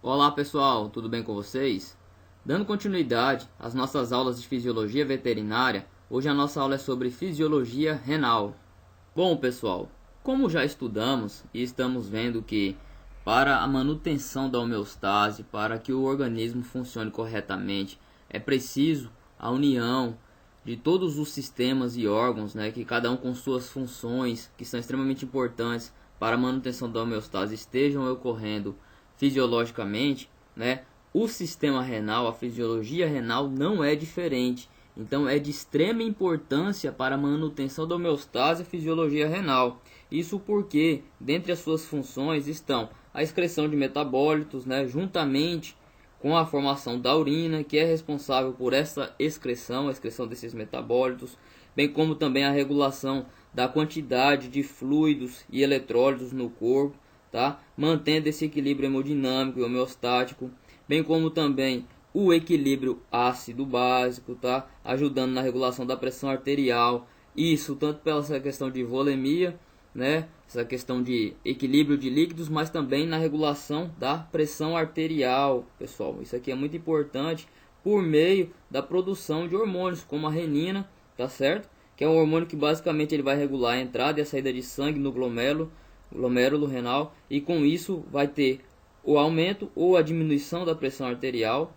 Olá pessoal, tudo bem com vocês? Dando continuidade às nossas aulas de fisiologia veterinária, hoje a nossa aula é sobre fisiologia renal. Bom pessoal, como já estudamos e estamos vendo que para a manutenção da homeostase, para que o organismo funcione corretamente, é preciso a união de todos os sistemas e órgãos, que cada um com suas funções, que são extremamente importantes para a manutenção da homeostase, estejam ocorrendo fisiologicamente, o sistema renal, a fisiologia renal não é diferente. Então é de extrema importância para a manutenção da homeostase e fisiologia renal. Isso porque, dentre as suas funções estão a excreção de metabólitos, juntamente com a formação da urina, que é responsável por essa excreção, a excreção desses metabólitos, bem como também a regulação da quantidade de fluidos e eletrólitos no corpo, mantendo esse equilíbrio hemodinâmico e homeostático, bem como também o equilíbrio ácido básico, ajudando na regulação da pressão arterial, isso tanto pela essa questão de volemia, essa questão de equilíbrio de líquidos, mas também na regulação da pressão arterial, pessoal. Isso aqui é muito importante por meio da produção de hormônios como a renina, tá certo? Que é um hormônio que basicamente ele vai regular a entrada e a saída de sangue no glomérulo renal, e com isso vai ter o aumento ou a diminuição da pressão arterial,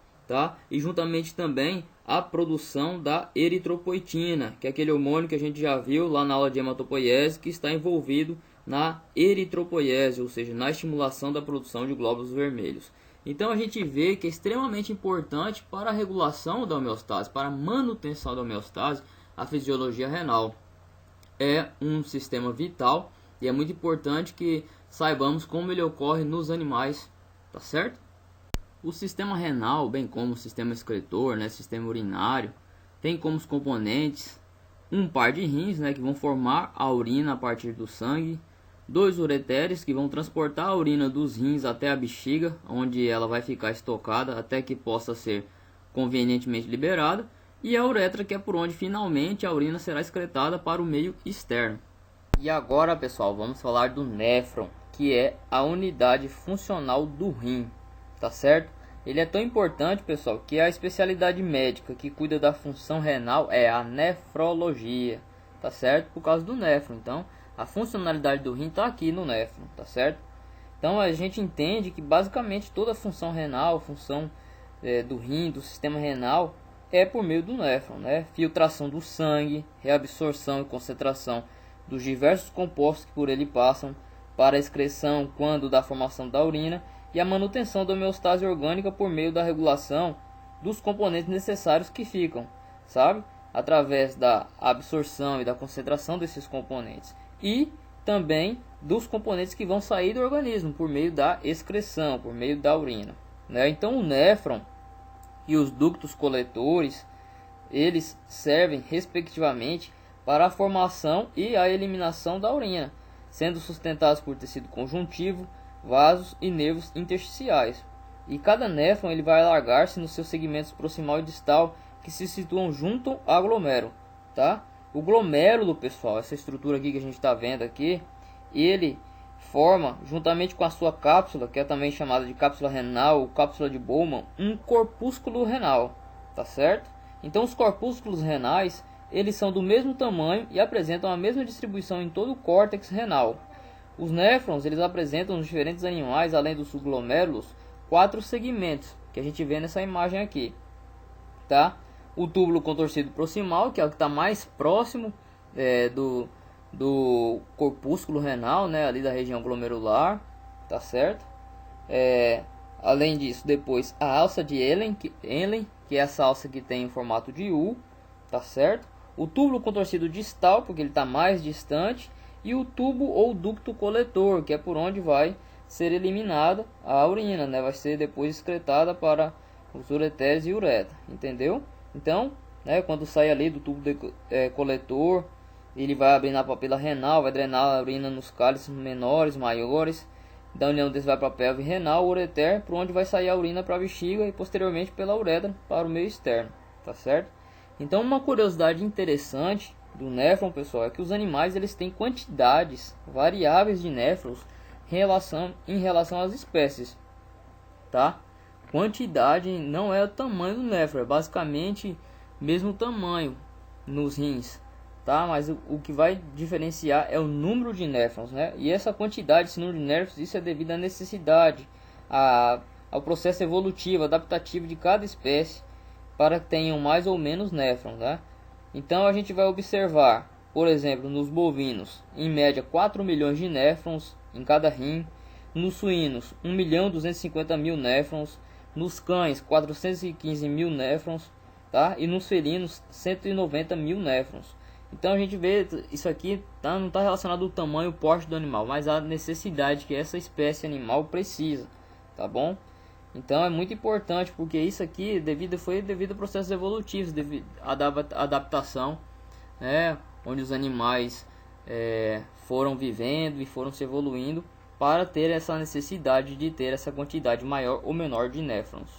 e juntamente também a produção da eritropoetina, que é aquele hormônio que a gente já viu lá na aula de hematopoiese, que está envolvido na eritropoiese, ou seja, na estimulação da produção de glóbulos vermelhos. Então a gente vê que é extremamente importante para a regulação da homeostase, para a manutenção da homeostase, a fisiologia renal. É um sistema vital e é muito importante que saibamos como ele ocorre nos animais, tá certo? O sistema renal, bem como o sistema excretor, sistema urinário, tem como os componentes um par de rins, que vão formar a urina a partir do sangue, dois ureteres que vão transportar a urina dos rins até a bexiga, onde ela vai ficar estocada até que possa ser convenientemente liberada, e a uretra, que é por onde finalmente a urina será excretada para o meio externo. E agora, pessoal, vamos falar do néfron, que é a unidade funcional do rim, tá certo? Ele é tão importante, pessoal, que a especialidade médica que cuida da função renal é a nefrologia, tá certo? Por causa do néfron. Então, a funcionalidade do rim está aqui no néfron, tá certo? Então, a gente entende que basicamente toda a função renal, função do rim, do sistema renal, é por meio do néfron, Filtração do sangue, reabsorção e concentração dos diversos compostos que por ele passam, para a excreção quando da formação da urina, e a manutenção da homeostase orgânica por meio da regulação dos componentes necessários que ficam, através da absorção e da concentração desses componentes, e também dos componentes que vão sair do organismo por meio da excreção, por meio da urina, Então o néfron e os ductos coletores, eles servem respectivamente para a formação e a eliminação da urina, sendo sustentados por tecido conjuntivo, vasos e nervos intersticiais. E cada néfron ele vai alargar-se nos seus segmentos proximal e distal, que se situam junto ao glomérulo, O glomérulo, pessoal, essa estrutura aqui que a gente está vendo aqui, ele forma, juntamente com a sua cápsula, que é também chamada de cápsula renal ou cápsula de Bowman, um corpúsculo renal, tá certo? Então os corpúsculos renais, eles são do mesmo tamanho e apresentam a mesma distribuição em todo o córtex renal. Os néfrons, eles apresentam nos diferentes animais, além dos glomérulos, 4 segmentos, que a gente vê nessa imagem aqui, O túbulo contorcido proximal, que é o que está mais próximo do corpúsculo renal, ali da região glomerular, tá certo? Além disso, depois a alça de Ehlen, que é essa alça que tem em formato de U, tá certo? O túbulo contorcido distal, porque ele está mais distante, e o tubo ou ducto coletor, que é por onde vai ser eliminada a urina, vai ser depois excretada para os ureteres e uretra, entendeu? Então, quando sai ali do tubo coletor, ele vai abrir na papila renal, vai drenar a urina nos cálices menores, maiores, da união desse vai para a pelve renal, o ureter, por onde vai sair a urina para a bexiga e posteriormente pela uretra para o meio externo, tá certo? Então, uma curiosidade interessante do néfron, pessoal, é que os animais eles têm quantidades variáveis de néfrons em relação às espécies. tá? Quantidade não é o tamanho do néfron, é basicamente mesmo tamanho nos rins, tá? Mas o que vai diferenciar é o número de néfrons, né? E essa quantidade, esse número de néfrons, isso é devido à necessidade, ao processo evolutivo, adaptativo de cada espécie para que tenham mais ou menos néfrons, né? Então a gente vai observar, por exemplo, nos bovinos, em média 4 milhões de néfrons em cada rim, nos suínos 1.250.000 néfrons, nos cães 415.000 néfrons, tá? E nos felinos 190.000 néfrons. Então a gente vê isso aqui não está relacionado ao tamanho, o porte do animal, mas à necessidade que essa espécie animal precisa, tá bom? Então é muito importante, porque isso aqui foi devido a processos evolutivos, devido à adaptação, né? Onde os animais foram vivendo e foram se evoluindo para ter essa necessidade de ter essa quantidade maior ou menor de néfrons.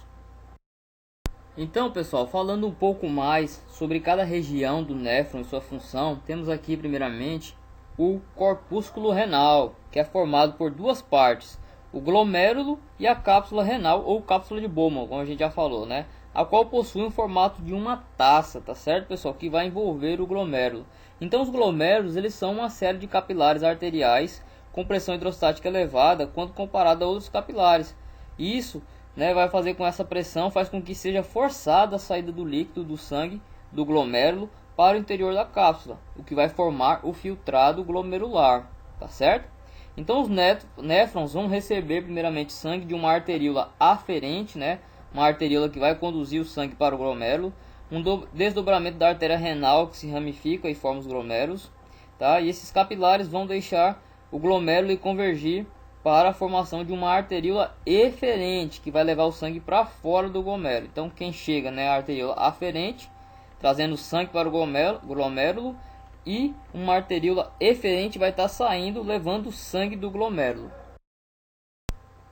Então, pessoal, falando um pouco mais sobre cada região do néfron e sua função, temos aqui primeiramente o corpúsculo renal, que é formado por duas partes, o glomérulo e a cápsula renal ou cápsula de Bowman, como a gente já falou, né? A qual possui um formato de uma taça, tá certo, pessoal? Que vai envolver o glomérulo. Então, os glomérulos, eles são uma série de capilares arteriais com pressão hidrostática elevada quando comparado a outros capilares. Isso, né, vai fazer com essa pressão, faz com que seja forçada a saída do líquido do sangue do glomérulo para o interior da cápsula, o que vai formar o filtrado glomerular, tá certo? Então os néfrons vão receber primeiramente sangue de uma arteríola aferente, né, uma arteríola que vai conduzir o sangue para o glomérulo, um desdobramento da artéria renal que se ramifica e forma os glomérulos, tá? E esses capilares vão deixar o glomérulo e convergir para a formação de uma arteríola eferente, que vai levar o sangue para fora do glomérulo. Então quem chega, né, a arteríola aferente, trazendo sangue para o glomérulo, e uma arteríola eferente vai estar saindo, levando sangue do glomérulo.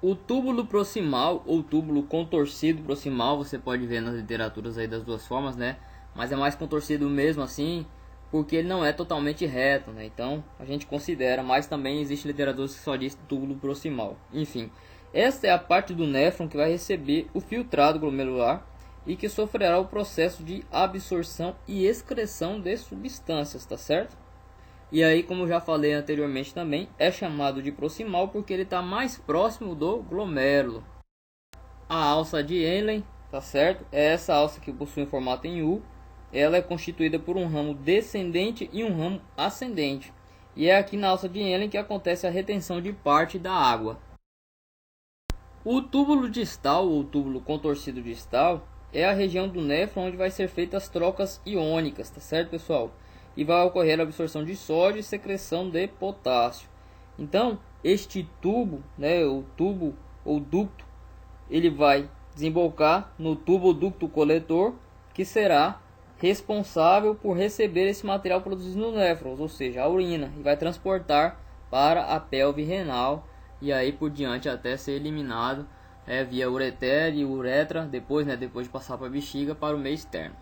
O túbulo proximal ou túbulo contorcido proximal, você pode ver nas literaturas aí das duas formas, né? Mas é mais contorcido mesmo assim, porque ele não é totalmente reto, né? Então a gente considera, mas também existe literatura que só diz túbulo proximal. Enfim, esta é a parte do néfron que vai receber o filtrado glomerular e que sofrerá o processo de absorção e excreção de substâncias, tá certo? E aí, como já falei anteriormente também, é chamado de proximal porque ele está mais próximo do glomérulo. A alça de Henle, tá certo? É essa alça que possui um formato em U. Ela é constituída por um ramo descendente e um ramo ascendente. E é aqui na alça de Henle que acontece a retenção de parte da água. O túbulo distal ou túbulo contorcido distal é a região do néfron onde vai ser feitas as trocas iônicas, tá certo, pessoal? E vai ocorrer a absorção de sódio e secreção de potássio. Então, este tubo, né, o tubo ou ducto, ele vai desembocar no tubo ducto coletor, que será responsável por receber esse material produzido no néfron, ou seja, a urina, e vai transportar para a pelve renal e aí por diante até ser eliminado via ureter e uretra, depois de passar para a bexiga, para o meio externo.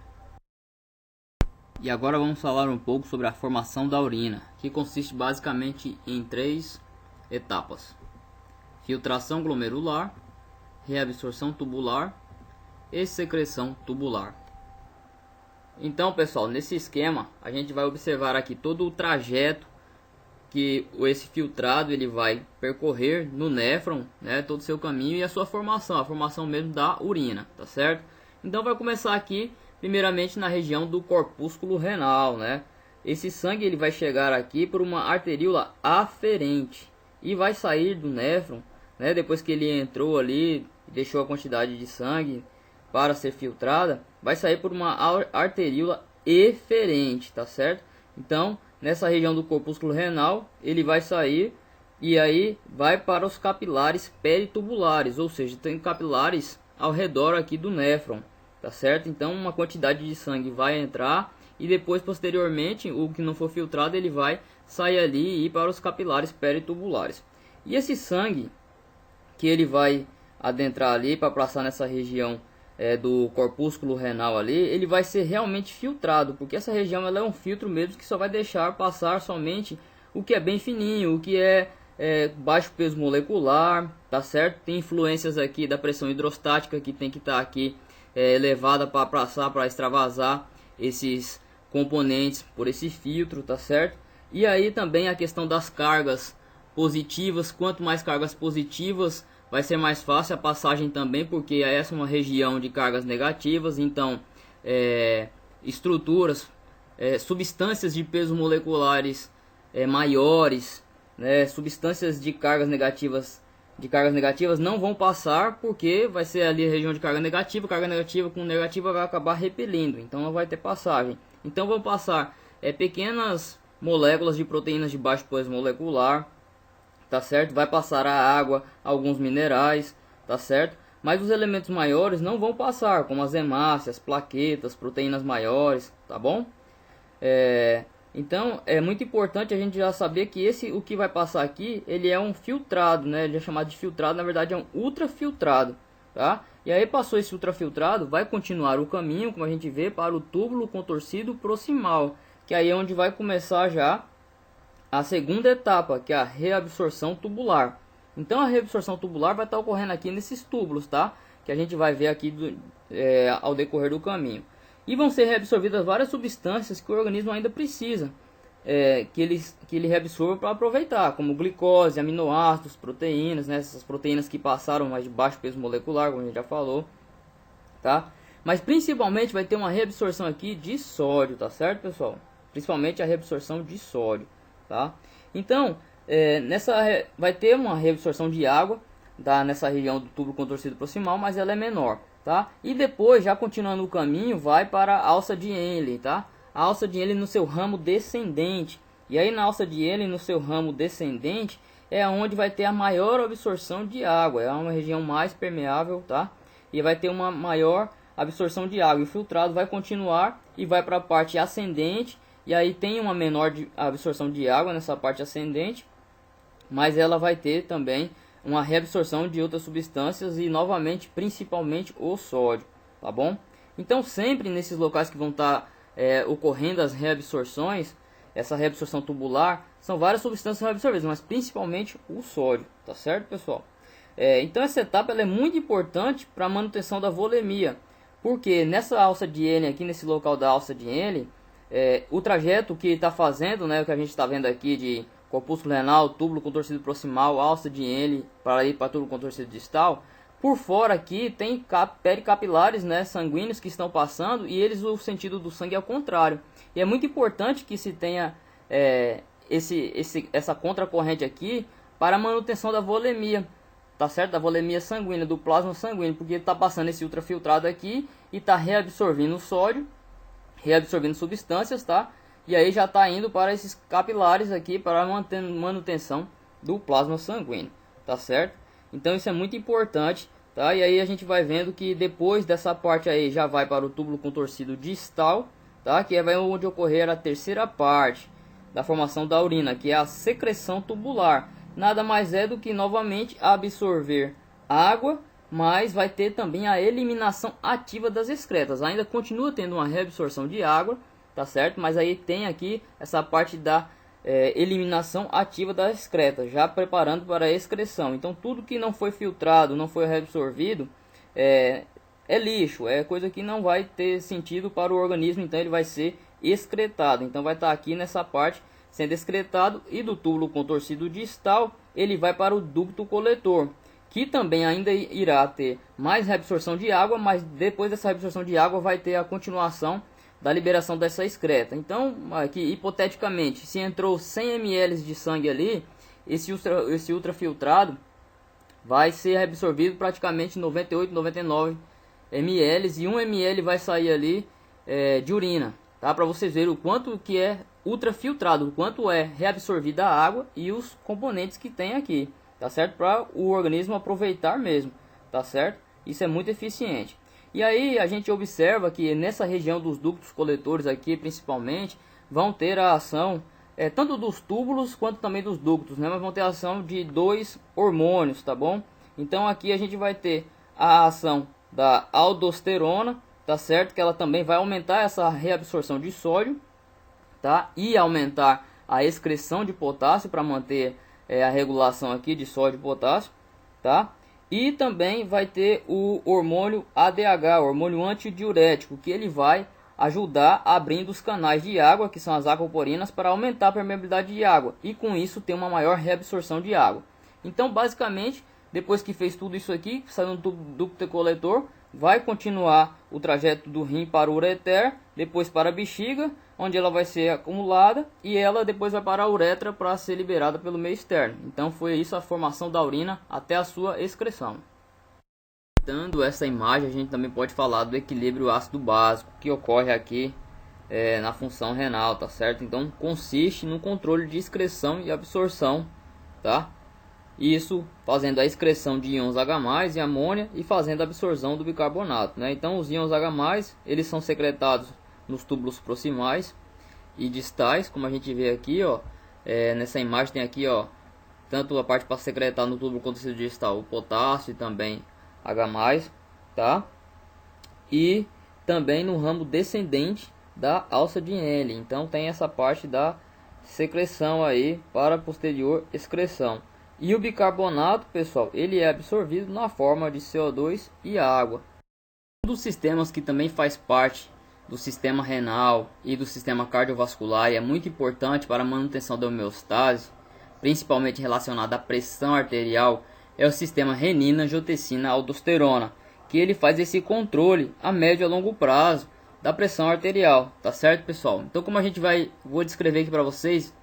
E agora vamos falar um pouco sobre a formação da urina, que consiste basicamente em 3 etapas: filtração glomerular, reabsorção tubular e secreção tubular. Então, pessoal, nesse esquema a gente vai observar aqui todo o trajeto que esse filtrado ele vai percorrer no néfron, né, todo o seu caminho e a sua formação, a formação mesmo da urina, tá certo? Então vai começar aqui primeiramente na região do corpúsculo renal, né? Esse sangue ele vai chegar aqui por uma arteríola aferente e vai sair do néfron, né, depois que ele entrou ali, deixou a quantidade de sangue para ser filtrada, vai sair por uma arteríola eferente, tá certo? Então, nessa região do corpúsculo renal, ele vai sair e aí vai para os capilares peritubulares, ou seja, tem capilares ao redor aqui do néfron, tá certo? Então, uma quantidade de sangue vai entrar e depois, posteriormente, o que não for filtrado, ele vai sair ali e ir para os capilares peritubulares. E esse sangue que ele vai adentrar ali para passar nessa região do corpúsculo renal ali, ele vai ser realmente filtrado, porque essa região ela é um filtro mesmo que só vai deixar passar somente o que é bem fininho, o que é baixo peso molecular, tá certo? Tem influências aqui da pressão hidrostática que tem que estar aqui elevada para passar, para extravasar esses componentes por esse filtro, tá certo? E aí também a questão das cargas positivas, quanto mais cargas positivas vai ser mais fácil a passagem também, porque essa é uma região de cargas negativas, então estruturas, substâncias de pesos moleculares maiores, né, substâncias de cargas negativas não vão passar, porque vai ser ali a região de carga negativa com negativa vai acabar repelindo, então não vai ter passagem. Então vão passar pequenas moléculas de proteínas de baixo peso molecular, tá certo? Vai passar a água, alguns minerais, tá certo? Mas os elementos maiores não vão passar, como as hemácias, plaquetas, proteínas maiores, tá bom? Então é muito importante a gente já saber que o que vai passar aqui, ele é um filtrado, né? Ele é chamado de filtrado, na verdade é um ultrafiltrado, tá? E aí passou esse ultrafiltrado, vai continuar o caminho, como a gente vê, para o túbulo contorcido proximal, que aí é onde vai começar já a segunda etapa, que é a reabsorção tubular. Então a reabsorção tubular vai estar ocorrendo aqui nesses túbulos, tá? Que a gente vai ver aqui ao decorrer do caminho. E vão ser reabsorvidas várias substâncias que o organismo ainda precisa que ele reabsorva para aproveitar, como glicose, aminoácidos, proteínas, né? Essas proteínas que passaram mais de baixo peso molecular, como a gente já falou, tá? Mas principalmente vai ter uma reabsorção aqui de sódio, tá certo, pessoal? Principalmente a reabsorção de sódio, tá? Então, vai ter uma reabsorção de água nessa região do túbulo contorcido proximal, mas ela é menor, tá? E depois, já continuando o caminho, vai para a alça de Henle, tá? A alça de Henle no seu ramo descendente. E aí na alça de Henle no seu ramo descendente é onde vai ter a maior absorção de água, é uma região mais permeável, tá? E vai ter uma maior absorção de água. E o filtrado vai continuar e vai para a parte ascendente, e aí tem uma menor absorção de água nessa parte ascendente, mas ela vai ter também uma reabsorção de outras substâncias e novamente, principalmente o sódio, tá bom? Então sempre nesses locais que vão estar ocorrendo as reabsorções, essa reabsorção tubular, são várias substâncias reabsorvidas, mas principalmente o sódio, tá certo, pessoal? Então essa etapa ela é muito importante para a manutenção da volemia, porque nessa alça de Henle, aqui nesse local da alça de Henle, o trajeto que está fazendo, né, o que a gente está vendo aqui de corpúsculo renal, túbulo contorcido proximal, alça de Henle para ir para túbulo contorcido distal, por fora aqui tem pericapilares, né, sanguíneos que estão passando, e eles, o sentido do sangue é o contrário. E é muito importante que se tenha essa contracorrente aqui para a manutenção da volemia, tá certo? Da volemia sanguínea, do plasma sanguíneo, porque está passando esse ultrafiltrado aqui e está reabsorvendo o sódio, reabsorvendo substâncias, tá? E aí já está indo para esses capilares aqui para a manutenção do plasma sanguíneo, tá certo? Então isso é muito importante, tá? E aí a gente vai vendo que depois dessa parte aí já vai para o túbulo contorcido distal, tá? Que é onde ocorrer a terceira parte da formação da urina, que é a secreção tubular. Nada mais é do que novamente absorver água, mas vai ter também a eliminação ativa das excretas. Ainda continua tendo uma reabsorção de água, tá certo? Mas aí tem aqui essa parte da eliminação ativa das excretas, já preparando para a excreção. Então tudo que não foi filtrado, não foi reabsorvido, é lixo, é coisa que não vai ter sentido para o organismo, então ele vai ser excretado. Então vai estar aqui nessa parte sendo excretado, e do túbulo contorcido distal ele vai para o ducto coletor, que também ainda irá ter mais reabsorção de água, mas depois dessa reabsorção de água vai ter a continuação da liberação dessa excreta. Então, aqui hipoteticamente, se entrou 100 ml de sangue ali, esse ultrafiltrado vai ser absorvido praticamente 98, 99 ml, e 1 ml vai sair ali de urina, tá? Para vocês verem o quanto que é ultrafiltrado, o quanto é reabsorvida a água e os componentes que tem aqui, tá certo? Para o organismo aproveitar mesmo, tá certo? Isso é muito eficiente. E aí a gente observa que nessa região dos ductos coletores aqui, principalmente, vão ter a ação tanto dos túbulos quanto também dos ductos, né? Mas vão ter a ação de dois hormônios, tá bom? Então aqui a gente vai ter a ação da aldosterona, tá certo? Que ela também vai aumentar essa reabsorção de sódio, tá? E aumentar a excreção de potássio para manter a regulação aqui de sódio e potássio, tá? E também vai ter o hormônio ADH, hormônio antidiurético, que ele vai ajudar abrindo os canais de água, que são as aquaporinas, para aumentar a permeabilidade de água e com isso ter uma maior reabsorção de água. Então, basicamente, depois que fez tudo isso aqui, saindo do ducto coletor, vai continuar o trajeto do rim para o ureter, depois para a bexiga, onde ela vai ser acumulada e ela depois vai para a uretra para ser liberada pelo meio externo. Então foi isso a formação da urina até a sua excreção. Dando essa imagem, a gente também pode falar do equilíbrio ácido básico que ocorre aqui na função renal, tá certo? Então consiste no controle de excreção e absorção, tá? Isso fazendo a excreção de íons H+ e amônia e fazendo a absorção do bicarbonato, né? Então os íons H+, eles são secretados nos túbulos proximais e distais, como a gente vê aqui, ó, nessa imagem tem aqui, ó, tanto a parte para secretar no túbulo conduzido distal, o potássio e também H+, tá? E também no ramo descendente da alça de Henle, então tem essa parte da secreção aí para a posterior excreção. E o bicarbonato, pessoal, ele é absorvido na forma de CO2 e água. Um dos sistemas que também faz parte do sistema renal e do sistema cardiovascular e é muito importante para a manutenção da homeostase, principalmente relacionado à pressão arterial, é o sistema renina-angiotensina-aldosterona, que ele faz esse controle a médio e a longo prazo da pressão arterial, tá certo, pessoal? Então, como a gente vou descrever aqui para vocês,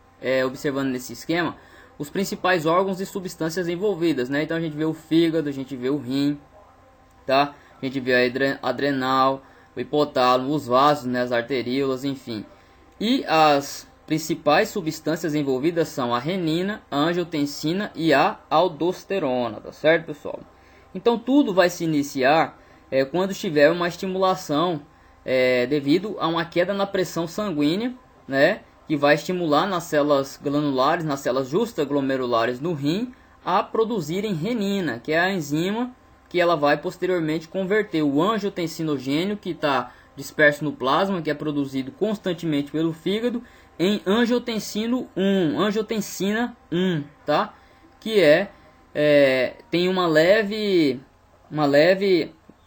observando nesse esquema, os principais órgãos e substâncias envolvidas, né? Então a gente vê o fígado, a gente vê o rim, tá? A gente vê a adrenal, o hipotálamo, os vasos, né? As arteríolas, enfim. E as principais substâncias envolvidas são a renina, a angiotensina e a aldosterona, tá certo, pessoal? Então tudo vai se iniciar quando tiver uma estimulação devido a uma queda na pressão sanguínea, né? Que vai estimular nas células glanulares, nas células justaglomerulares no rim, a produzirem renina, que é a enzima que ela vai posteriormente converter o angiotensinogênio, que está disperso no plasma, que é produzido constantemente pelo fígado, em angiotensina 1, tá? Que tem uma leve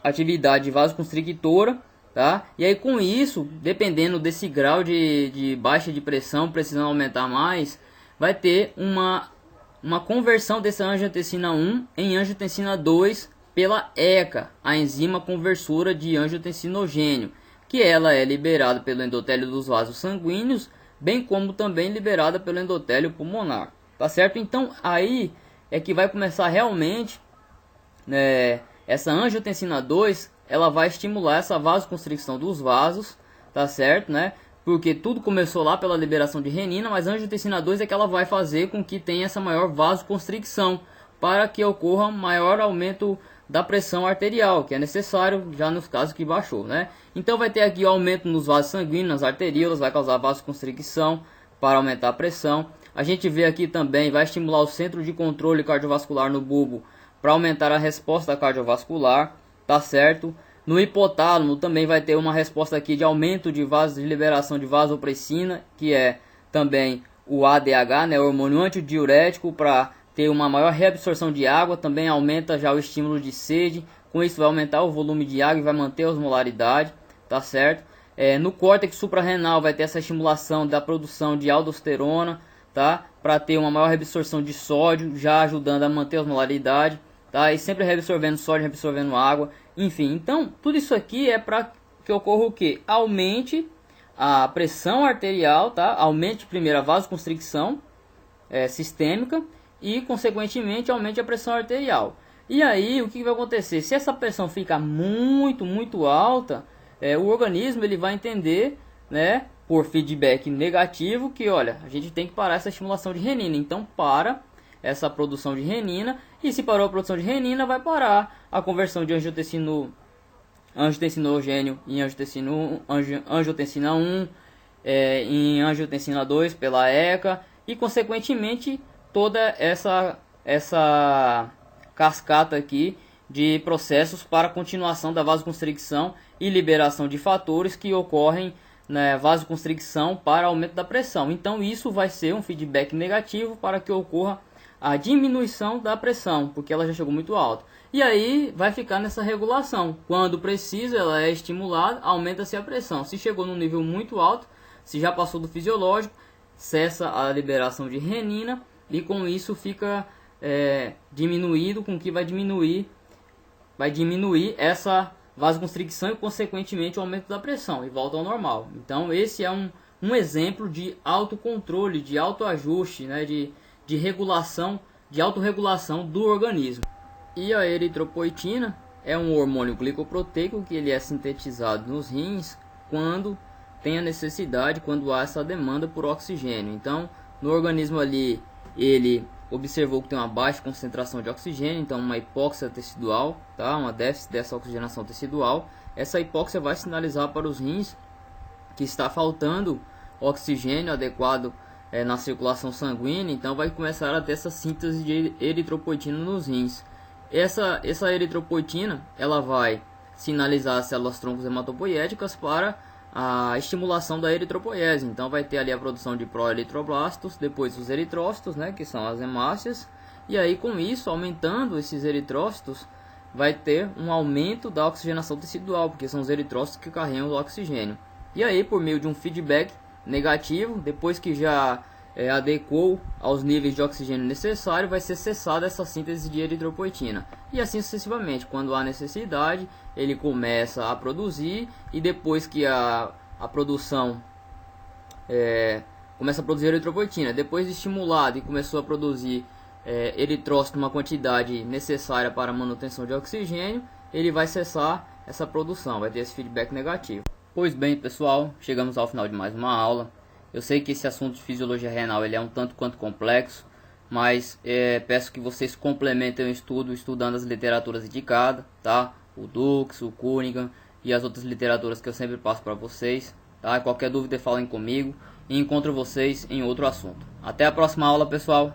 atividade vasoconstrictora, tá? E aí com isso, dependendo desse grau de baixa de pressão, precisando aumentar mais, vai ter uma conversão dessa angiotensina 1 em angiotensina 2 pela ECA, a enzima conversora de angiotensinogênio, que ela é liberada pelo endotélio dos vasos sanguíneos, bem como também liberada pelo endotélio pulmonar, tá certo? Então aí é que vai começar realmente essa angiotensina 2, ela vai estimular essa vasoconstricção dos vasos, tá certo, né? Porque tudo começou lá pela liberação de renina, mas a angiotensina 2 é que ela vai fazer com que tenha essa maior vasoconstricção, para que ocorra maior aumento da pressão arterial, que é necessário já nos casos que baixou, né? Então vai ter aqui o aumento nos vasos sanguíneos, nas arteríolas, vai causar vasoconstricção para aumentar a pressão. A gente vê aqui também, vai estimular o centro de controle cardiovascular no bulbo para aumentar a resposta cardiovascular, tá certo? No hipotálamo também vai ter uma resposta aqui de aumento de liberação de vasopressina, que é também o ADH, né, o hormônio antidiurético, para ter uma maior reabsorção de água, também aumenta já o estímulo de sede, com isso vai aumentar o volume de água e vai manter a osmolaridade, tá certo? No córtex suprarrenal vai ter essa estimulação da produção de aldosterona, tá? Para ter uma maior reabsorção de sódio, já ajudando a manter a osmolaridade, tá? E sempre reabsorvendo sódio, reabsorvendo água, enfim. Então, tudo isso aqui é para que ocorra o que? Aumente a pressão arterial, tá? Aumente primeiro a vasoconstricção sistêmica e, consequentemente, aumente a pressão arterial. E aí, o que vai acontecer? Se essa pressão ficar muito alta, o organismo ele vai entender, né, por feedback negativo, que olha, a gente tem que parar essa estimulação de renina. Então, para essa produção de renina, e se parou a produção de renina, vai parar a conversão de angiotensinogênio em angiotensina 1, em angiotensina 2 pela ECA, e, consequentemente, toda essa cascata aqui de processos para continuação da vasoconstricção e liberação de fatores que ocorrem na vasoconstricção para aumento da pressão. Então isso vai ser um feedback negativo para que ocorra a diminuição da pressão, porque ela já chegou muito alta. E aí vai ficar nessa regulação. Quando precisa, ela é estimulada, aumenta-se a pressão. Se chegou num nível muito alto, se já passou do fisiológico, cessa a liberação de renina e com isso fica diminuído, com que vai diminuir essa vasoconstricção e consequentemente o aumento da pressão e volta ao normal. Então esse é um exemplo de autocontrole, de autoajuste, né, de regulação, de autorregulação do organismo. E a eritropoetina é um hormônio glicoproteico que ele é sintetizado nos rins quando tem a necessidade, quando há essa demanda por oxigênio. Então no organismo ali ele observou que tem uma baixa concentração de oxigênio, então uma hipóxia tecidual, tá? Uma déficit dessa oxigenação tecidual. Essa hipóxia vai sinalizar para os rins que está faltando oxigênio adequado na circulação sanguínea, então vai começar a ter essa síntese de eritropoetina nos rins. Essa eritropoetina ela vai sinalizar as células troncos hematopoiéticas para a estimulação da eritropoiese. Então vai ter ali a produção de proeritroblastos, depois os eritrócitos, né, que são as hemácias, e aí com isso, aumentando esses eritrócitos, vai ter um aumento da oxigenação tecidual, porque são os eritrócitos que carregam o oxigênio. E aí, por meio de um feedback negativo, depois que já adequou aos níveis de oxigênio necessário, vai ser cessada essa síntese de eritropoetina. E assim sucessivamente, quando há necessidade, ele começa a produzir, e depois que a produção começa a produzir eritropoetina, depois de estimulado e começou a produzir eritrócito numa quantidade necessária para a manutenção de oxigênio, ele vai cessar essa produção, vai ter esse feedback negativo. Pois bem, pessoal, chegamos ao final de mais uma aula. Eu sei que esse assunto de fisiologia renal ele é um tanto quanto complexo, mas peço que vocês complementem o estudo estudando as literaturas indicadas, tá? O Dux, o Cunningham e as outras literaturas que eu sempre passo para vocês, tá? Qualquer dúvida falem comigo e encontro vocês em outro assunto. Até a próxima aula, pessoal!